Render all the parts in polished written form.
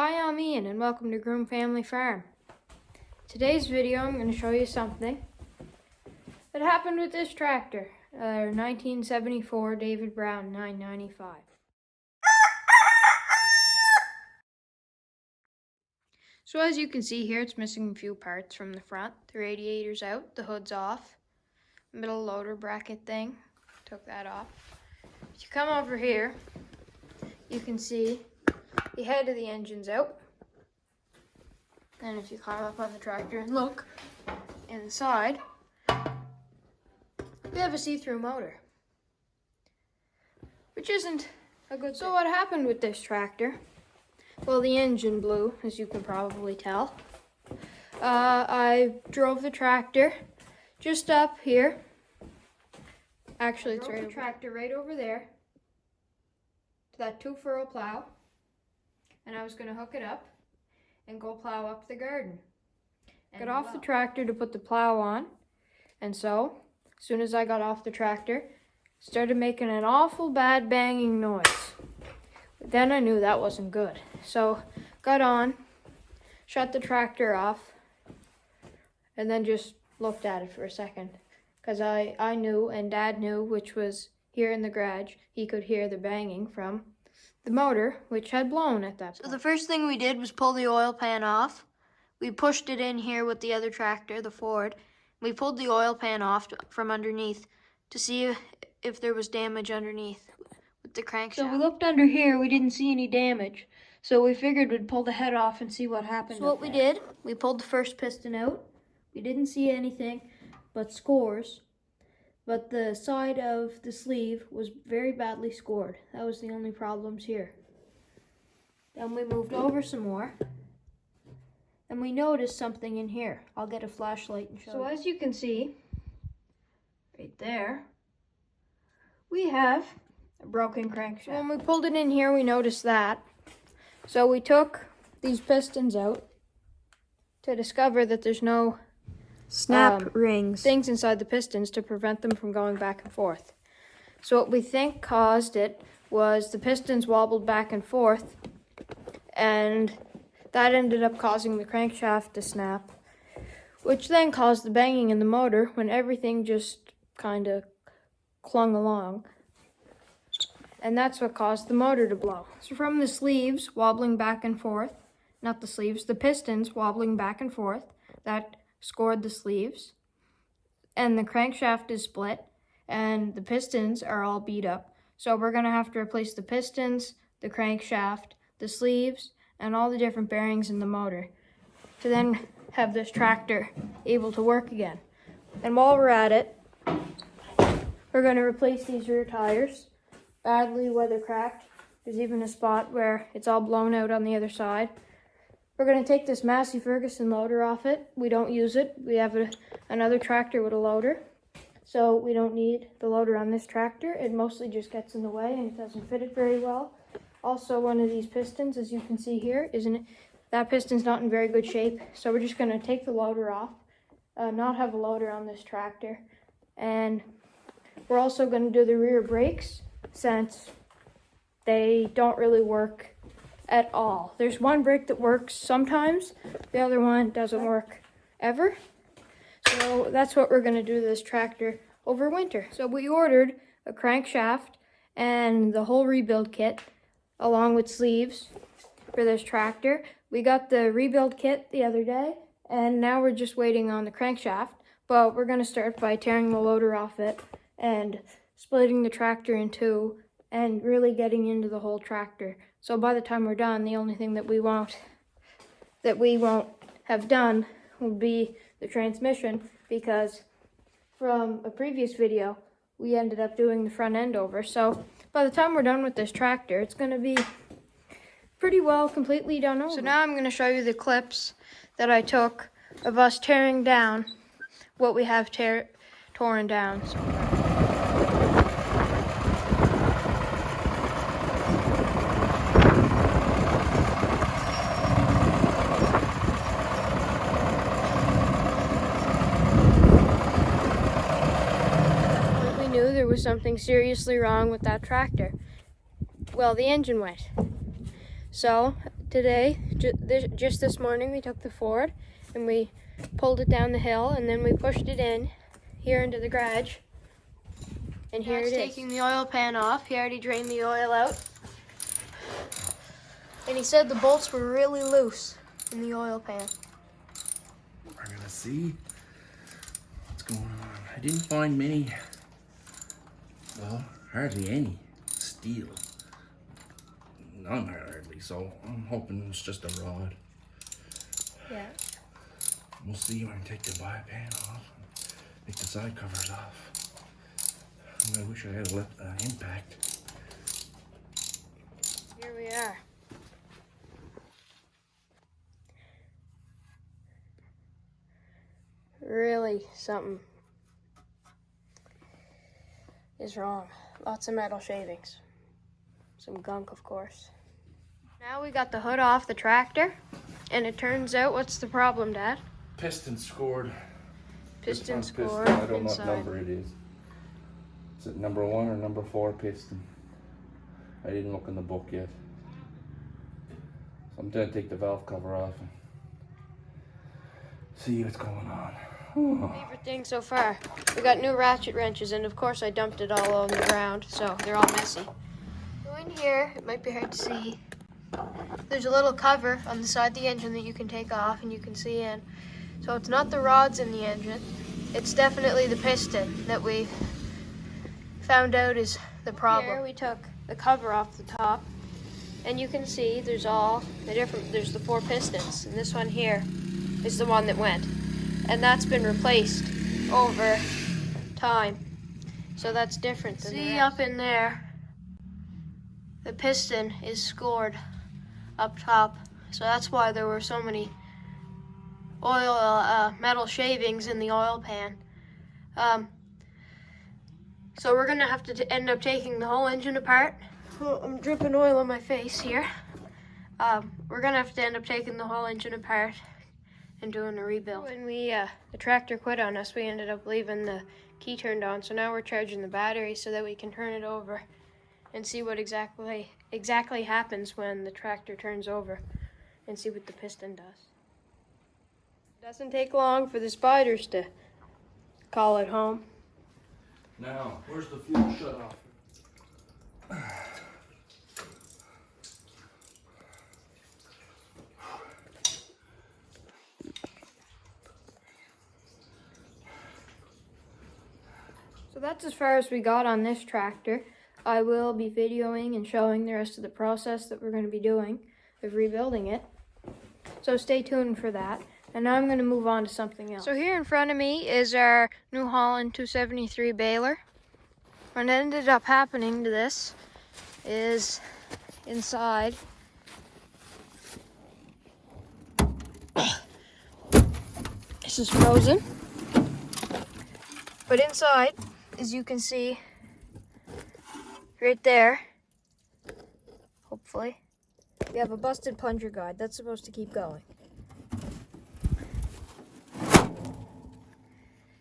Hi, I'm Ian and welcome to Groom Family Farm. Today's video I'm going to show you something that happened with this tractor, 1974 David Brown 995. So as you can see here, it's missing a few parts from the front. The radiator's out, the hood's off, middle loader bracket thing, took that off. If you come over here, you can see the head of the engine's out. And if you climb up on the tractor and look inside, we have a see-through motor, which isn't a good thing. So what happened with this tractor? Well, the engine blew, as you can probably tell. I drove the tractor just up here. Actually, it's right over the tractor right over there to that 2-furrow plow, and I was going to hook it up and go plow up the garden. Got off the tractor to put the plow on, and so as soon as I got off the tractor, started making an awful bad banging noise. Then I knew that wasn't good. So got on, shut the tractor off, and then just looked at it for a second. Because I knew, and Dad knew, which was here in the garage, he could hear the banging from the motor, which had blown at that point. So the first thing we did was pull the oil pan off. We pushed it in here with the other tractor, the Ford. We pulled the oil pan off from underneath to see if there was damage underneath with the crankshaft. So we looked under here, we didn't see any damage. So we figured we'd pull the head off and see what happened. So what we did, we pulled the first piston out. We didn't see anything but scores. But the side of the sleeve was very badly scored. That was the only problems here. Then we moved over some more, and we noticed something in here. I'll get a flashlight and show you. So as you can see, right there, we have a broken crankshaft. So when we pulled it in here, we noticed that. So we took these pistons out to discover that there's no snap rings, things inside the pistons to prevent them from going back and forth. So what we think caused it was the pistons wobbled back and forth, and that ended up causing the crankshaft to snap, which then caused the banging in the motor when everything just kind of clung along. And that's what caused the motor to blow. So from the sleeves wobbling back and forth, not the sleeves, the pistons wobbling back and forth, that scored the sleeves, and the crankshaft is split, and the pistons are all beat up. So we're going to have to replace the pistons, the crankshaft, the sleeves, and all the different bearings in the motor to then have this tractor able to work again. And while we're at it, we're going to replace these rear tires, badly weather cracked. There's even a spot where it's all blown out on the other side. We're going to take this Massey Ferguson loader off it. We don't use it. We have another tractor with a loader, so we don't need the loader on this tractor. It mostly just gets in the way and it doesn't fit it very well. Also, one of these pistons, as you can see here, that piston's not in very good shape, so we're just going to take the loader off, not have a loader on this tractor. And we're also going to do the rear brakes, since they don't really work at all. There's one brake that works sometimes, the other one doesn't work ever. So that's what we're going to do to this tractor over winter. So we ordered a crankshaft and the whole rebuild kit along with sleeves for this tractor. We got the rebuild kit the other day, and now we're just waiting on the crankshaft, but we're going to start by tearing the loader off it and splitting the tractor in two and really getting into the whole tractor. So by the time we're done, the only thing that we won't have done will be the transmission, because from a previous video, we ended up doing the front end over. So by the time we're done with this tractor, it's going to be pretty well completely done over. So now I'm going to show you the clips that I took of us tearing down what we have torn down. There was something seriously wrong with that tractor. Well, the engine went. So today, just this morning, we took the Ford and we pulled it down the hill, and then we pushed it in here into the garage. And here it is. Taking the oil pan off. He already drained the oil out. And he said the bolts were really loose in the oil pan. We're gonna see what's going on. I didn't find many, well, hardly any steel. None hardly, so I'm hoping it's just a rod. Yeah. We'll see when I take the bio pan off and take the side covers off. I wish I had left an impact. Here we are. Really, something is wrong. Lots of metal shavings. Some gunk, of course. Now we got the hood off the tractor, and it turns out, what's the problem, Dad? Piston scored. Piston scored. Piston. I don't inside. know what number it is. Is it number 1 or number 4 piston? I didn't look in the book yet. So I'm gonna take the valve cover off and see what's going on. Favorite thing so far. We got new ratchet wrenches, and of course I dumped it all on the ground, so they're all messy. So in here, it might be hard to see. There's a little cover on the side of the engine that you can take off and you can see in. So it's not the rods in the engine. It's definitely the piston that we found out is the problem. Here we took the cover off the top, and you can see there's all the different, there's the 4 pistons, and this one here is the one that went. And that's been replaced over time. So that's different than the rest. Up in there, the piston is scored up top. So that's why there were so many oil, metal shavings in the oil pan. So we're gonna have to end up taking the whole engine apart. Oh, I'm dripping oil on my face here. We're gonna have to end up taking the whole engine apart and doing a rebuild. When the tractor quit on us, we ended up leaving the key turned on. So now we're charging the battery so that we can turn it over and see what exactly happens when the tractor turns over, and see what the piston does. It doesn't take long for the spiders to call it home. Now, where's the fuel shut off? So that's as far as we got on this tractor. I will be videoing and showing the rest of the process that we're going to be doing of rebuilding it. So stay tuned for that. And now I'm going to move on to something else. So here in front of me is our New Holland 273 Baler. What ended up happening to this is inside this is frozen. But inside, as you can see right there, hopefully, we have a busted plunger guide. That's supposed to keep going.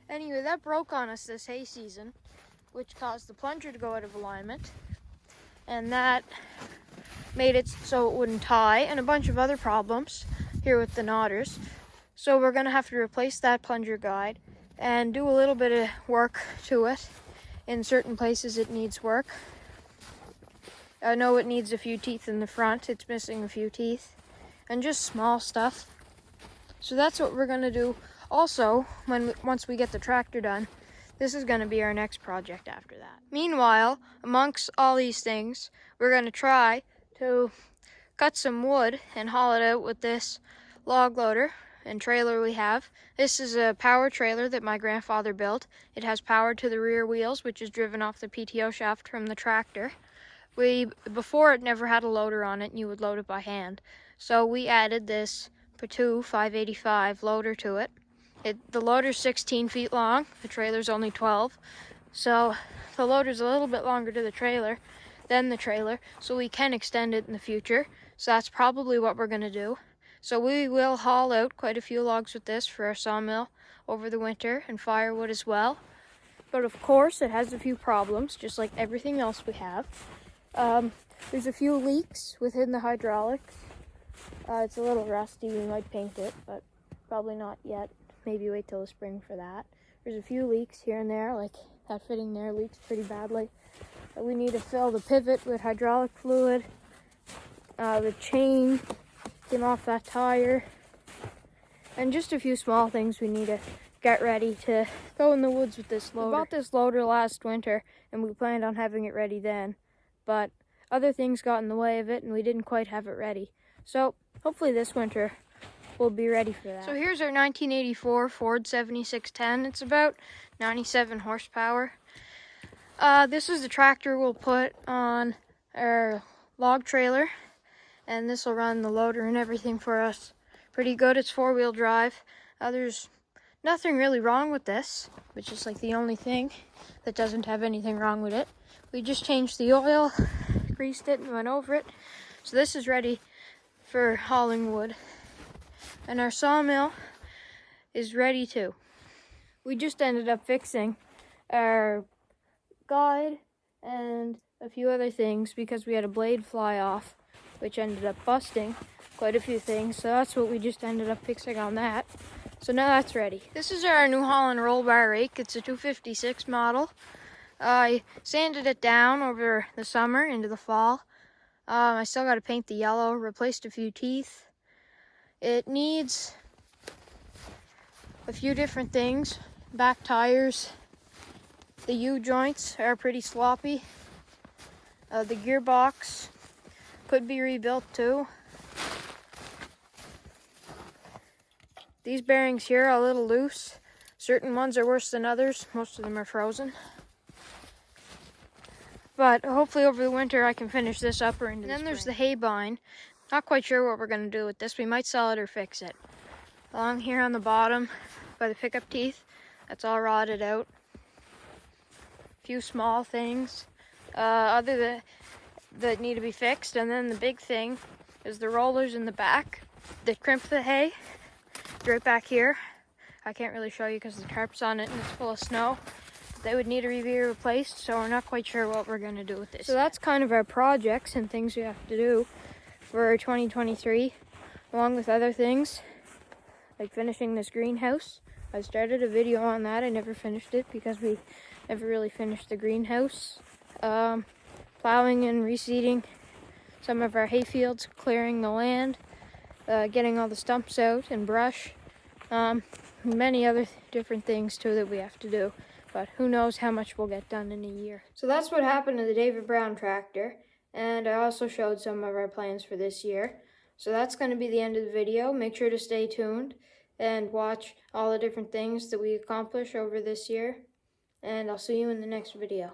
Anyway, that broke on us this hay season, which caused the plunger to go out of alignment, and that made it so it wouldn't tie, and a bunch of other problems here with the knotters. So we're going to have to replace that plunger guide and do a little bit of work to it. In certain places it needs work. I know it needs a few teeth in the front. It's missing a few teeth, and just small stuff. So that's what we're going to do. Also, once we get the tractor done, this is going to be our next project after that. Meanwhile, amongst all these things, we're going to try to cut some wood and haul it out with this log loader and trailer we have. This is a power trailer that my grandfather built. It has power to the rear wheels, which is driven off the PTO shaft from the tractor. Before it never had a loader on it, and you would load it by hand. So we added this Patu 585 loader to it. The loader's 16 feet long, the trailer's only 12. So the loader's a little bit longer to the trailer than the trailer, so we can extend it in the future. So that's probably what we're going to do. So we will haul out quite a few logs with this for our sawmill over the winter, and firewood as well. But of course it has a few problems, just like everything else we have. There's a few leaks within the hydraulics. It's a little rusty. We might paint it, but probably not yet. Maybe wait till the spring for that. There's a few leaks here and there, like that fitting there leaks pretty badly. We need to fill the pivot with hydraulic fluid. The chain came off that tire. And just a few small things we need to get ready to go in the woods with this loader. We bought this loader last winter and we planned on having it ready then, but other things got in the way of it and we didn't quite have it ready. So hopefully this winter we'll be ready for that. So here's our 1984 Ford 7610. It's about 97 horsepower. This is the tractor we'll put on our log trailer, and this will run the loader and everything for us pretty good. It's 4-wheel drive. There's nothing really wrong with this, which is like the only thing that doesn't have anything wrong with it. We just changed the oil, greased it, and went over it. So this is ready for hauling wood. And our sawmill is ready too. We just ended up fixing our guide and a few other things because we had a blade fly off, which ended up busting quite a few things. So that's what we just ended up fixing on that. So now that's ready. This is our New Holland roll bar rake. It's a 256 model. I sanded it down over the summer into the fall. I still got to paint the yellow, replaced a few teeth. It needs a few different things. Back tires. The U-joints are pretty sloppy. The gearbox could be rebuilt too. These bearings here are a little loose. Certain ones are worse than others. Most of them are frozen. But hopefully over the winter I can finish this up or into the spring. Then there's the hay bine. Not quite sure what we're going to do with this. We might sell it or fix it. Along here on the bottom by the pickup teeth, that's all rotted out. A few small things that need to be fixed. And then the big thing is the rollers in the back that crimp the hay. Right back here. I can't really show you because the tarp's on it and it's full of snow. They would need to be replaced, so we're not quite sure what we're going to do with this. So that's kind of our projects and things we have to do for 2023, along with other things, like finishing this greenhouse. I started a video on that. I never finished it because we never really finished the greenhouse. Plowing and reseeding some of our hay fields, clearing the land, getting all the stumps out and brush. Many other different things too that we have to do. But who knows how much we'll get done in a year. So that's what happened to the David Brown tractor. And I also showed some of our plans for this year. So that's going to be the end of the video. Make sure to stay tuned and watch all the different things that we accomplish over this year. And I'll see you in the next video.